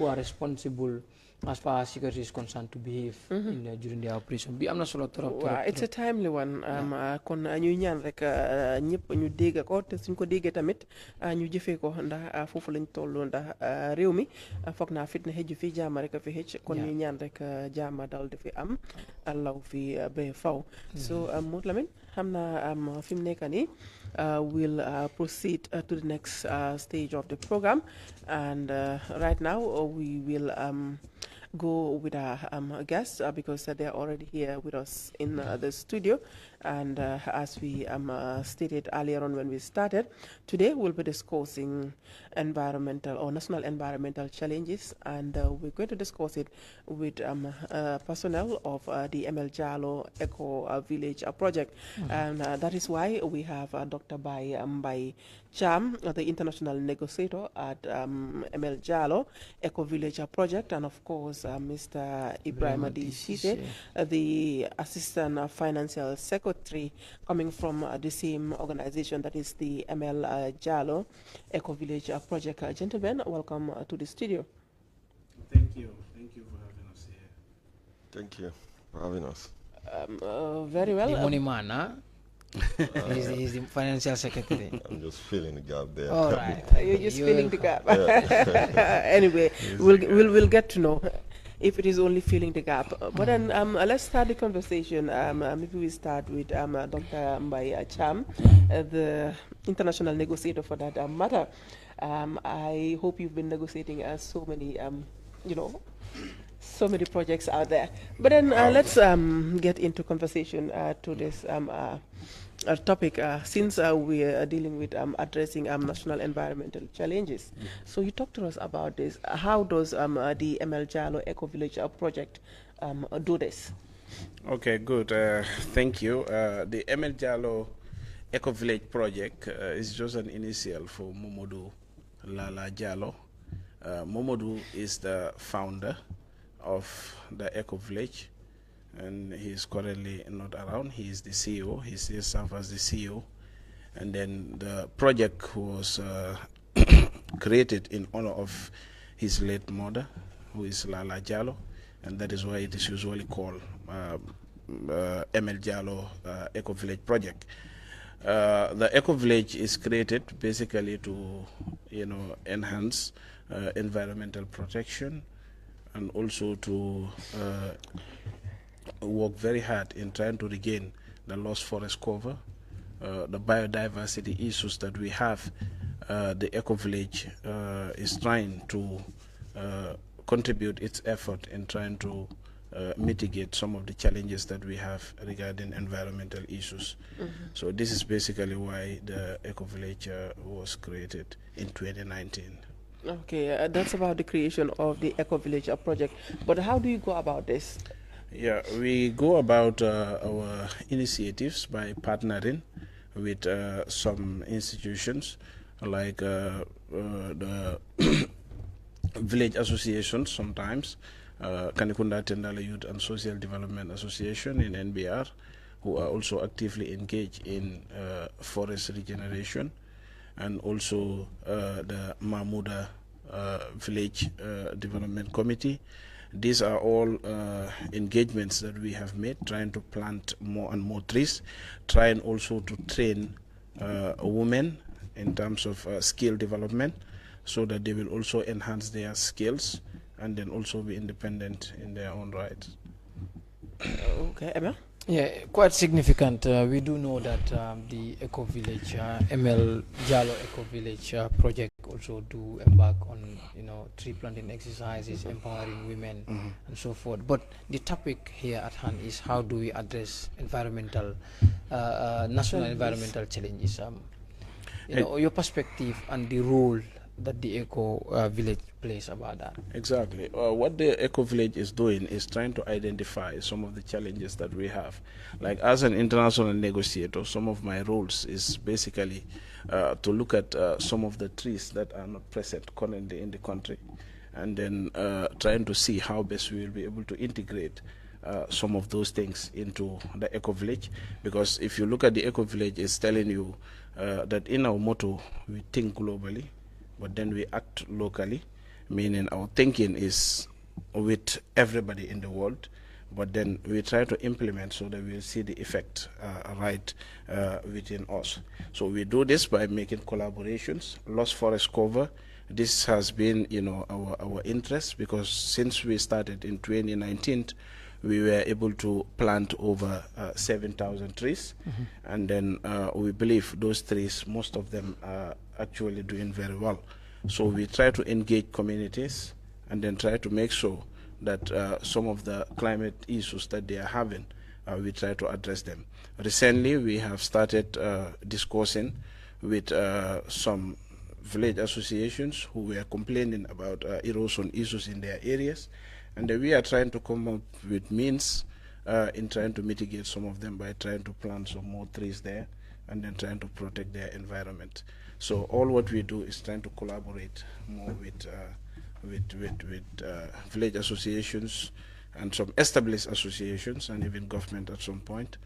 who are responsible as far as security is concerned to behave during the operation. Bi amna solo trop. It's a timely one. Kon ñuy ñaan rek ñëpp ñu dégg ko te suñ ko déggee tamit ñu jëfee ko ndax foofu lañ toll ndax réew mi foog naa fitna xëj fi jaama rek fi xëj kon ñuy ñaan rek jaama dal di fi am law fi ba faw. So Modou Lamine xam naa fi mu nekk nii we'll proceed to the next stage of the program, and right now we will go with our guests because they're already here with us in the studio. And as we stated earlier on when we started, today we'll be discussing environmental or national environmental challenges, and we're going to discuss it with personnel of the ML Ecovillage project. And that is why we have Dr. Bai Cham, the international negotiator at Jallow Ecovillage project, and of course Mr. Ibrahim Adi Sise, the assistant financial secretary coming from the same organization, that is the Jallow Ecovillage project. Gentlemen, welcome to the studio. Thank you for having us here. Thank you for having us. Very well. The money man, huh? He's the financial secretary. I'm just filling the gap there. All right. You're just filling the gap. Anyway, we'll get to know if it is only filling the gap. But then let's start the conversation. Maybe we start with Dr. Mbai Cham, the international negotiator for that matter. I hope you've been negotiating so many, so many projects out there. But then let's get into conversation to this topic, since we are dealing with addressing national environmental challenges. So you talk to us about this. How does the Jallow Ecovillage project do this? Okay, good. Thank you. The Jallow Ecovillage project is just an initial for Momodou Lala Jallow. Momodou is the founder of the Ecovillage, and he's currently not around. He is the CEO. He still serves as the CEO. And then the project was created in honor of his late mother, who is Lala Jallow, and that is why it is usually called Jallow Ecovillage project. The Ecovillage is created basically to, enhance environmental protection, and also to work very hard in trying to regain the lost forest cover, the biodiversity issues that we have. The Ecovillage is trying to contribute its effort in trying to mitigate some of the challenges that we have regarding environmental issues. So this is basically why the Ecovillage was created in 2019. Okay, that's about the creation of the Ecovillage project. But how do you go about this? Yeah, we go about our initiatives by partnering with some institutions like the village associations sometimes, Kanikunda Tendala Youth and Social Development Association in NBR, who are also actively engaged in forest regeneration, and also the Mahmuda Village Development Committee. These are all engagements that we have made, trying to plant more and more trees, trying also to train women in terms of skill development, so that they will also enhance their skills and then also be independent in their own right. Okay, Emma? Yeah, quite significant. We do know that the Ecovillage, Jallow Ecovillage project also do embark on, tree planting exercises, empowering women, and so forth. But the topic here at hand is how do we address environmental, national environmental challenges? Your perspective and the role that the Ecovillage plays about that. Exactly. What the Ecovillage is doing is trying to identify some of the challenges that we have. Like as an international negotiator, some of my roles is basically to look at some of the trees that are not present currently in the country, and then trying to see how best we will be able to integrate some of those things into the Ecovillage. Because if you look at the Ecovillage, it's telling you that in our motto, we think globally, but then we act locally. meaning our thinking is with everybody in the world, but then we try to implement so that we'll see the effect within us. So we do this by making collaborations, lost forest cover. This has been, our interest, because since we started in 2019, we were able to plant over 7,000 trees, and then we believe those trees, most of them are actually doing very well. So we try to engage communities and then try to make sure that some of the climate issues that they are having, we try to address them. Recently, we have started discussing with some village associations who were complaining about erosion issues in their areas, and we are trying to come up with means in trying to mitigate some of them by trying to plant some more trees there and then trying to protect their environment. So all what we do is trying to collaborate more with village associations and some established associations and even government at some point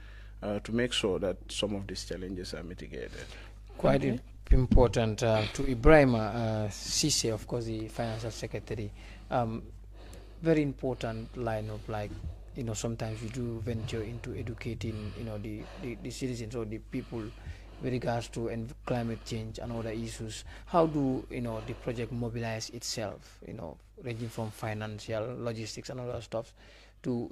to make sure that some of these challenges are mitigated. Quite important. To Ibrahim Sise, of course, the Financial Secretary, very important line of, like, sometimes we do venture into educating, the citizens or the people with regards to climate change and other issues. How do the project mobilize itself, ranging from financial, logistics and other stuff to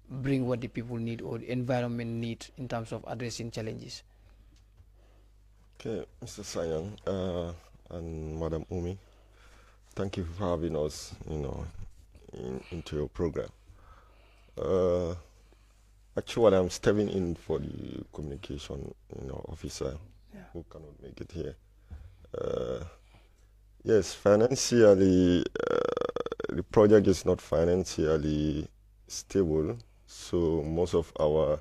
bring what the people need or the environment need in terms of addressing challenges? Okay, Mr. Sayang and Madam Umi, thank you for having us, into your program. Actually, I'm stepping in for the communication, officer who cannot make it here. Yes, financially, the project is not financially stable, so most of our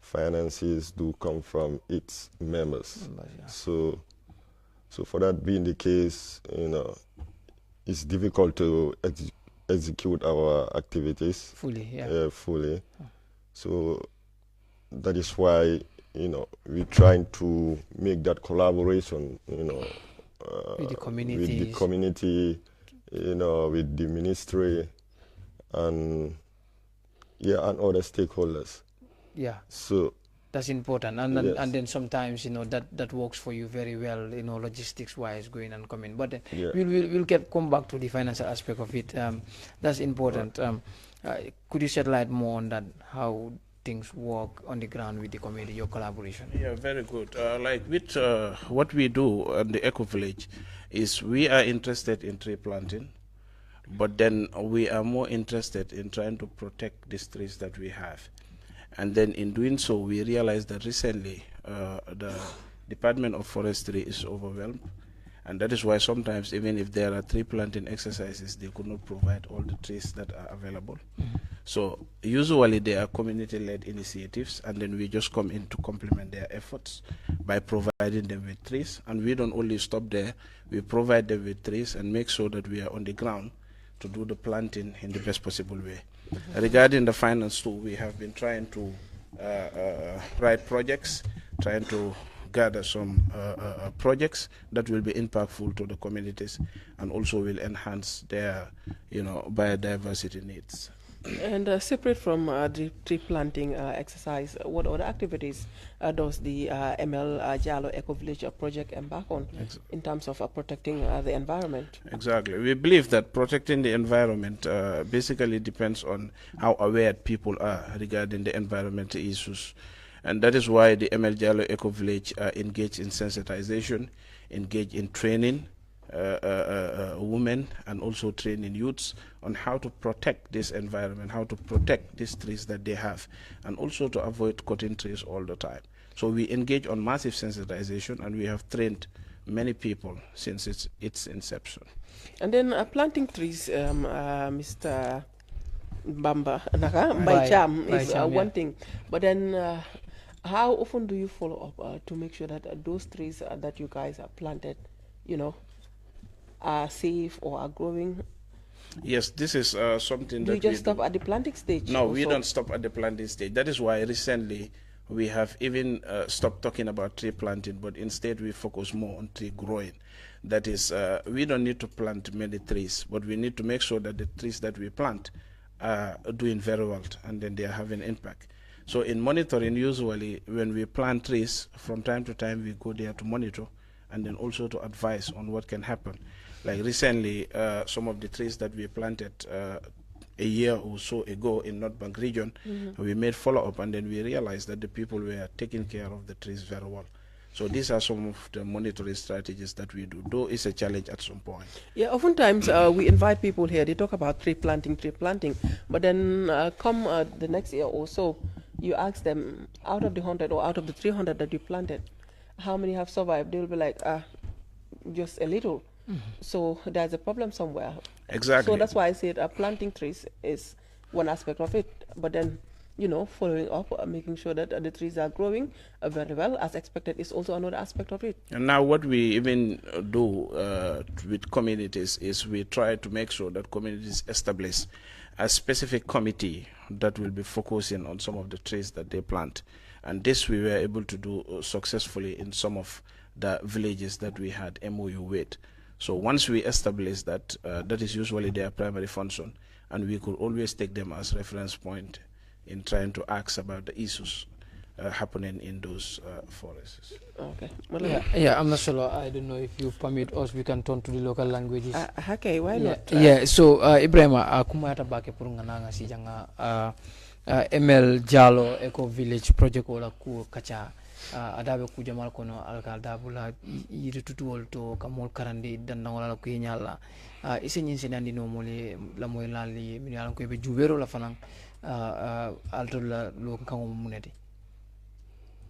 finances do come from its members. So for that being the case, it's difficult to execute our activities fully. So that is why, we're trying to make that collaboration, with the community, with the ministry, and and other stakeholders. Yeah. So that's important, and then, and then sometimes that works for you very well, logistics wise, going and coming. But we'll come back to the financial aspect of it. That's important. Could you shed light more on that, how things work on the ground with the community, your collaboration? Yeah, very good. Like with what we do on the Ecovillage is we are interested in tree planting, but then we are more interested in trying to protect these trees that we have. And then in doing so, we realized that recently the Department of Forestry is overwhelmed. And that is why sometimes, even if there are tree planting exercises, they could not provide all the trees that are available. So usually they are community-led initiatives, and then we just come in to complement their efforts by providing them with trees. And we don't only stop there, we provide them with trees and make sure that we are on the ground to do the planting in the best possible way. Regarding the finance too, we have been trying to write projects, trying to gather some projects that will be impactful to the communities and also will enhance their biodiversity needs. And separate from the tree planting exercise, what other activities does the Jallow Ecovillage project embark on in terms of protecting the environment? Exactly. We believe that protecting the environment basically depends on how aware people are regarding the environmental issues. And that is why the Jallow Ecovillage engage in sensitization, engage in training women, and also training youths on how to protect this environment, how to protect these trees that they have, and also to avoid cutting trees all the time. So we engage on massive sensitization, and we have trained many people since its inception. And then planting trees, Mr. Bamba by Cham is one thing, but then how often do you follow up to make sure that those trees that you guys have planted, are safe or are growing? Yes, this is something do that you just stop at the planting stage? No, we don't stop at the planting stage. That is why recently we have even stopped talking about tree planting, but instead we focus more on tree growing. That is, we don't need to plant many trees, but we need to make sure that the trees that we plant are doing very well, and then they are having impact. So in monitoring, usually when we plant trees, from time to time we go there to monitor and then also to advise on what can happen. Like recently, some of the trees that we planted a year or so ago in North Bank region, we made follow-up, and then we realized that the people were taking care of the trees very well. So these are some of the monitoring strategies that we do, though it's a challenge at some point. Yeah, oftentimes we invite people here, they talk about tree planting, but then come the next year or so, you ask them, out of the 100 or out of the 300 that you planted, how many have survived? They'll be like, just a little. So there's a problem somewhere. Exactly. So that's why I said planting trees is one aspect of it, but then, following up, making sure that the trees are growing very well as expected is also another aspect of it. And now what we even do with communities is we try to make sure that communities establish a specific committee that will be focusing on some of the trees that they plant. And this we were able to do successfully in some of the villages that we had MOU with. So once we establish that, that is usually their primary function, and we could always take them as reference point in trying to ask about the issues happening in those forests. Okay. Yeah, I'm not sure. I don't know if you permit us, we can turn to the local languages. Okay, why not? Yeah, so Ibrahima, kumata bake purungananga si janga ML Jallow Ecovillage project wala ku kacha adabe ku jamal kono alka dabula yiri tutuwol to kamol karandi danna wala ku nyala ise nyin senandi no mole la moy lali mi yalan ko be jubero la fanan alto la lo kango munedi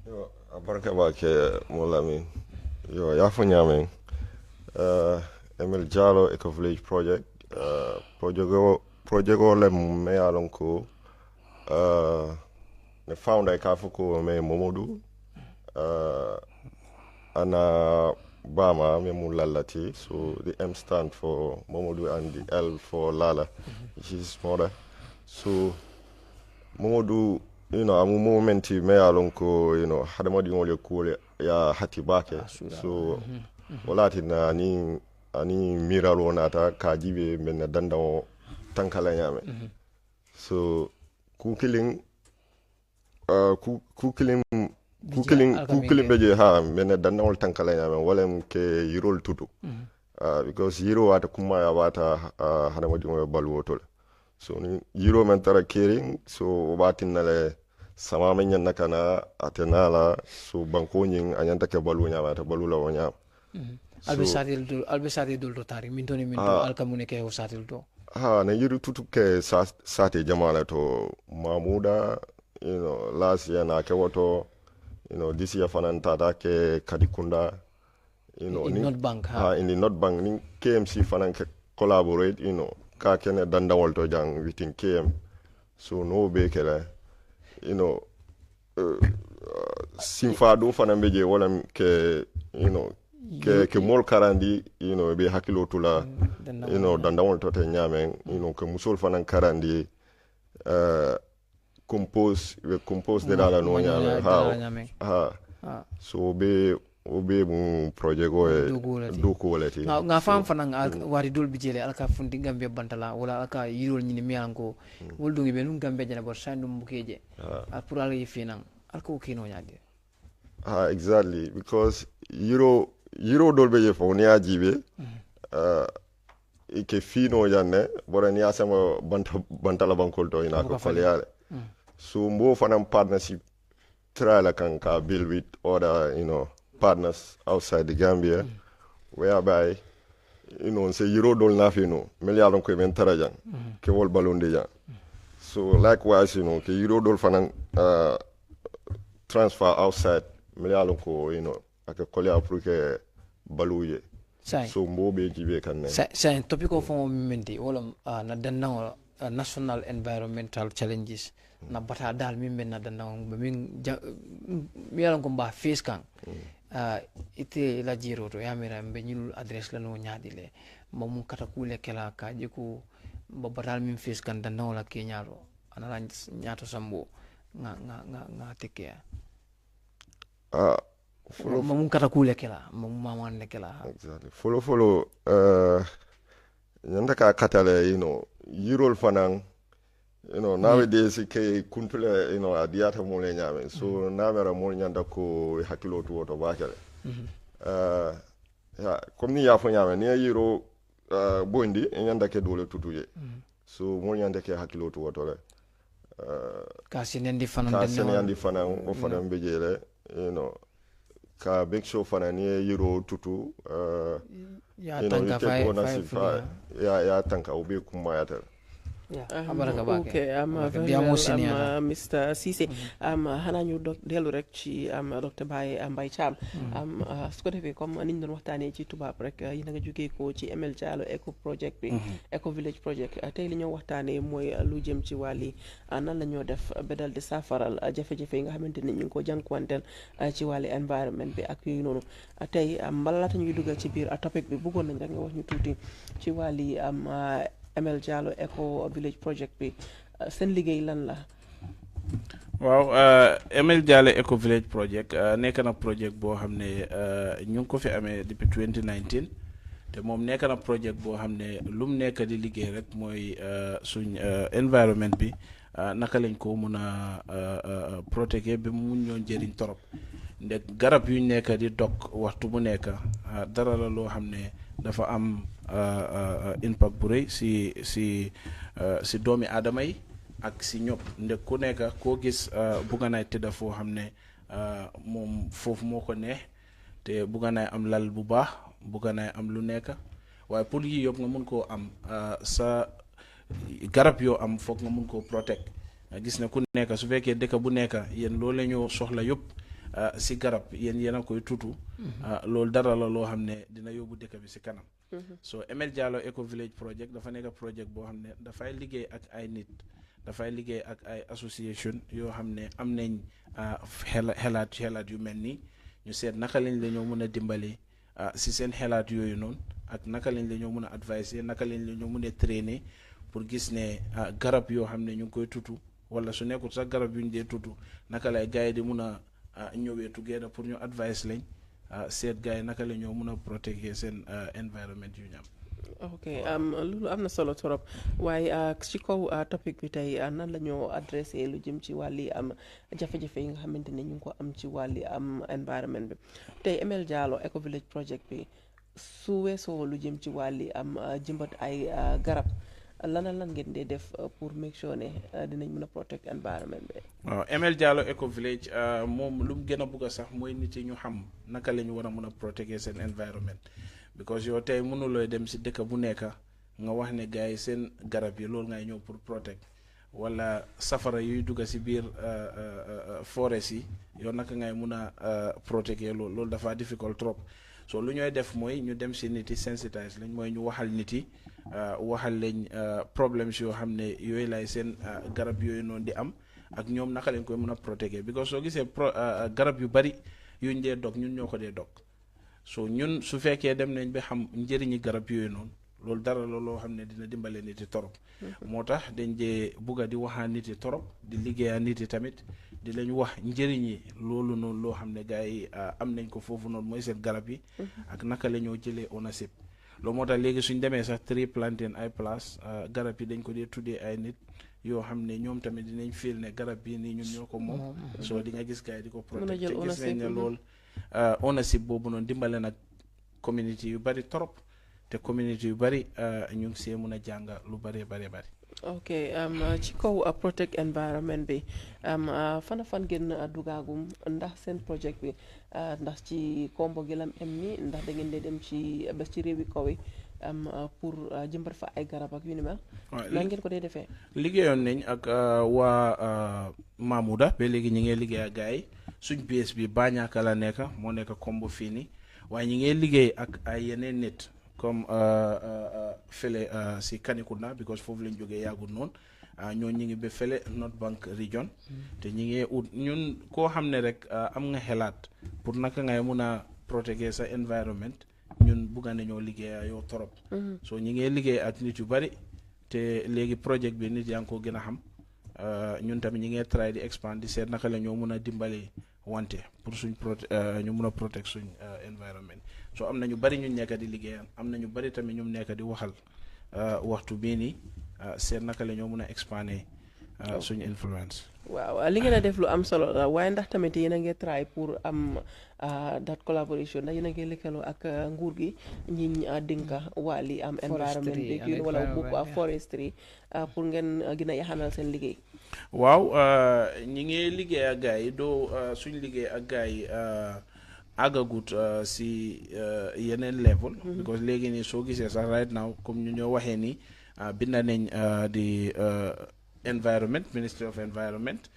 yo abaraka ba ke molami yo ya fo nyame ML Jallow Ecovillage project project o le me yalon ko the founder kafuko me Momodu ana Bama me Mulalati, so the M stand for Momodu and the L for Lala, which is mother. So Momodu, amu momenti me alonko, hadamadi ngole kule ya hatibake. So walati na ani miralo nata kajibe mena danda tankala nyame. So kukiling beje ha mena danawol tankala nyame walem ke yirol tutu because yiro ata kuma ya bata hadamadi ngol balwotol so ni yiro men tara kering so batin nale sama men nyanna kana atenala so banko nyin anyanta ke balu nyama ta balu la wonya albesari dul to tari mintoni minto alkamune ke o satil to na yiro tutu ke sate jamala to mamuda last year na ke woto this year fananta ke kadikunda in North Bank in the North Bank ni KMC fanan collaborate ka kene dandawol to jang within KM so no be kele simfa do fanan beje wala ke ke mol karandi be hakilo tula dandawol to te nyamen ke musol fanan karandi compose de la no nyame so be mu project go do ko leti nga fam fanan wari dol bijele alka fundi gambe bantala wala alka yirol nyini miyango woldu ngi be num gambe jana bor sandum bukeje pour ala yifinan alka okino nyaade exactly because yiro dol beje fo ni ajibe ike fino janne borani asama bantala bankol to ina ko faliale so mbo fanam partnership try la kan ka build with other partners outside the Gambia whereby say yiro dol na fino milliardon ko men tarajan ke wol balonde ja so likewise ke yiro dol fanan transfer outside milliardon ko aka kolya afrique baluye so mbo be jibe kan ne sai topic of momenti wala na danna national environmental challenges na bata dal min ben na danna min mi yalan ko ba face kan ite la jiro to yamira be nyul address la no nyaadile mamu kata kule kala ka jiku babatal min face kan danna wala kenyaro ana nyato sambo nga tekea Mamun kata kule kela, mamun mama ne kela. Exactly. Follow. Nyanda ka katale, Eurol fanang. Nowadays, ke kunpile, adiata mole nyame. So, namera mole nyanda ko hakilo tu woto bakele. Comme ni yafo nyame, ni Euro bondi, nyanda ke dole tutuye. So, mole nyanda ke hakilo tu woto le. Kasi nendi fanang o fanang bejele, ka make sure fanang ni Euro tutu, ya tanka ya tanka ube kumayata. Okay, Mr. Cissé xanaa ñu dellu rek ci docteur Mbaye Thiam su ko defee comme niñ doon waxtaanee ci tubaab rek yi na nga jógee ko ci ML Jallow Eco Project bi Ecovillage Project tey li ñoo waxtaanee mooy lu jëm ci wàlli nan la ñoo def ba dal di saafaral jafe-jafe yi nga xamante ni ñu ngi ko jànkuwanteel ci wàlli environnement bi ak yooyu noonu tey mbalaata ñuy dugal ci biir topic bi bëggoon nañ rek nga wax ñu tuuti ci wàlli ML Jallow Ecovillage Project bi seen liggéey lan la. waaw ML Jallow Ecovillage Project nekk na project boo xam ne ñu ngi ko fi amee depuis 2019 te moom nekk na project boo xam ne lu mu nekk di liggéey rek mooy suñ environnement bi naka lañ ko mun a protéger bi mu mun ñoo njëriñ torop ndek garab yuñ nekk di dog waxtu bu nekk dara la loo xam ne dafa am impact bu rëy si doomi aadama yi ak si ñëpp ndek ku nekk koo gis bugga naay tëdda foo xam ne moom foofu moo ko neex te bugga naay am lal bu baax bugga naay am lu nekk waaye pour yi yëpp nga mun koo am sa garab yoo am foog nga mun koo protect gis ne ku nekk su fekkee dëkk bu nekk yéen loolu la ñoo soxla yëpp si garab yéen a koy tutu loolu dara la loo xam ne dina yóbbu dëkk bi si kanam so ML Jallow Ecovillage Project dafa nekk project boo xam ne dafay liggéey ak ay nit dafay liggéey ak ay association yoo xam ne am nañ xelaat yu mel nii ñu seet naka lañ la ñoo mën a dimbali si seen xelaat yooyu noonu ak naka lañ la ñoo mën a adviser naka lañ la ñoo mën a trainer pour gis ne garab yoo xam ne ñu ngi koy tutu wala su nekkul sax garab yu ñu dee tutu naka lay gars yi di mun a ñëwee together pour ñu advice lañ seet gars yi naka la ñoo mën a protéger seen environnement yu ñu am. ok loolu am na solo trop waaye ci kaw topic bi tey nan la ñoo adressé lu jëm ci wàlli jafe-jafe yi nga xamante ne ñu ngi ko am ci wàlli environnement bi tey ML Jallow Ecovillage Project bi su weesoo lu jëm ci wàlli jëmbat ay garab lan ngeen dee def pour make sure ne dinañ mën a protect environment bi. waaw ML Jallow Ecovillage moom lu mu gën a bugg a sax mooy nit yi ñu xam naka la ñu war a mën a protéger seen environment because yow tey mënulooy dem si dëkk bu nekk nga wax ne gars yi seen garab yi loolu ngay ñëw pour protect wala safara yuy dugg si biir forest yi yow naka ngay mun a protéger loolu dafa difficult trop so lu ñooy def mooy ñu dem si nit yi sensitise lañ mooy ñu waxal nit yi waxal lañ problèmes yoo xam ne yooyu lay seen garab yooyu noonu di am ak ñoom naka lañ koy mën a protéger because soo gisee garab yu bari yuñ dee dog ñun ñoo ko dee dog so ñun su fekkee dem nañ ba xam njëriñi garab yooyu noonu loolu dara la loo xam ne dina dimbale nit yi torop moo tax dañ dee bugga di waxaa nit yi torop di liggéeyaa nit yi tamit di lañ wax njëriñi loolu noonu loo xam ne gars yi am nañ ko foofu noonu mooy seen garab yi ak naka la ñoo jëlee ownership loolu moo tax léegi suñ demee sax tree planting ay place garab yi dañ ko dee tuddee ay nit yoo xam ne ñoom tamit dinañ fiil ne garab bii nii ñun ñoo ko moom soo di nga gis gars yi di ko protect te gis nañ ne loolu ownership boobu noonu dimbale nag community yu bari torop te community yu bari ñu ngi see mun a jàng lu bari bari. ok ci kaw protect environment bi fan ngeen dugaagum ndax seen project bi ndax ci kombo gi lam em ni ndax da ngeen dee dem ci bés ci réewi kaw yi pour jëmbat fa ay garab ak yu ni mel. lan ngeen ko dee defee. liggéeyoon nañ ak waa Mamouda ba léegi ñi ngi liggéey ak gars yi suñ base bi Banyanka la nekk moo nekk kombo fii nii waaye ñi ngi liggéey ak ay yeneen nit comme fële si Kanikunda because foofu lañ jógee yàggul noonu ñoo ñi ngi ba fële North Bank region te ñi ngi ut ñun koo xam ne rek am nga xelaat pour naka ngay mun a protéger sa environment ñun bugga nañoo liggéey yow torop so ñi ngi liggéey ak nit yu bari te léegi projet bi nit yaa ngi ko gën a xam ñun tamit ñi ngi try di expand di seet naka la ñoo mun a dimbale wante pour suñ ñu mun a protect suñ environment so am na ñu bari ñu nekk di liggéeyal am na ñu bari tamit ñu nekk di waxal waxtu bii nii seet naka la ñoo mun a expander suñ influence. waaw li ngeen a def lu am solo la waaye ndax tamit yéen a ngi try pour am that collaboration ndax yéen a ngi lëkkaloo ak nguur gi ñi dénka wàlli am environment bi wala boog forestry pour ngeen gën a yaxanal seen liggéey. waaw ñi ngi liggéey ak gars yi doo suñ liggéey ak gars yi àggagut si yeneen level because léegi nii soo gisee sax right now comme ñu ñoo waxee nii binda nañ di environment Ministry of Environment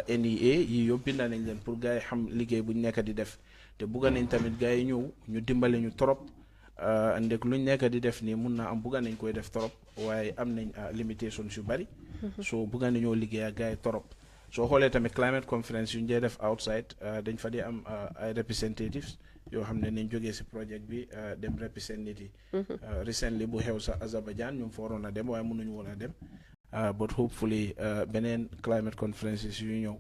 NEA yi yëpp binda nañ leen pour gars yi xam liggéey buñ nekk di def te bugga nañ tamit gars yi ñëw ñu dimbale ñu trop ndek luñ nekk di def nii mun naa am bugga nañ koy def trop waaye am nañ limitations yu bari so bugga nañoo liggéey ak gars yi trop soo xoolee tamit climate conference yu ñu dee def outside dañ fa di am ay representatives yoo xam ne nañ jógee si projet bi dem represent nit yi recently bu xew sa Azerbaijan ñu fa waroon a dem waaye mënuñu woon a dem but hopefully beneen climate conferences yu ñëw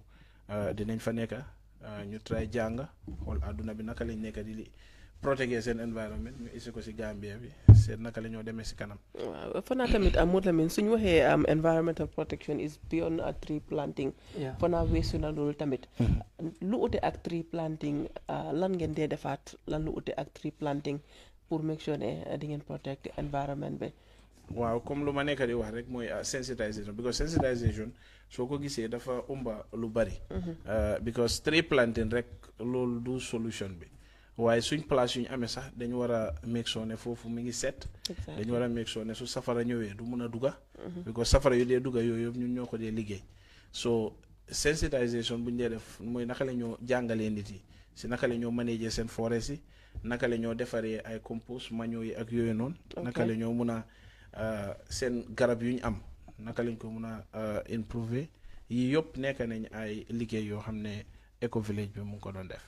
dinañ fa nekk ñu try jàng xool àdduna bi naka lañ nekk di protéger seen environment ñu isi ko si Gambia bi seet naka la ñoo demee si kanam. waaw fanaa tamit moo tamit suñu waxee environmental protection is beyond tree planting. fanaa weesu na loolu tamit. lu ute ak tree planting lan ngeen dee defaat lan lu ute ak tree planting pour make sure ne di ngeen protect environment bi. waaw comme lu ma nekk di wax rek mooy sensitization because sensitization soo ko gisee dafa umba lu bari. because tree planting rek loolu du solution bi. waaye suñ place yu ñu amee sax dañu war a make sure ne foofu mi ngi set. dañu war a make sure ne su safara ñëwee du mun a dugga. because safara yu dee dugga yooyu yëpp ñun ñoo ko dee liggéey. so sensitization bu ñu dee def mooy naka la ñoo jàngalee nit yi si naka la ñoo manager seen forest yi naka la ñoo defaree ay compost manure yi ak yooyu noonu. naka la ñoo mun a seen garab yu ñu am naka lañ ko mun a improver yii yëpp nekk nañ ay liggéey yoo xam ne Ecovillage bi mu ngi ko doon def.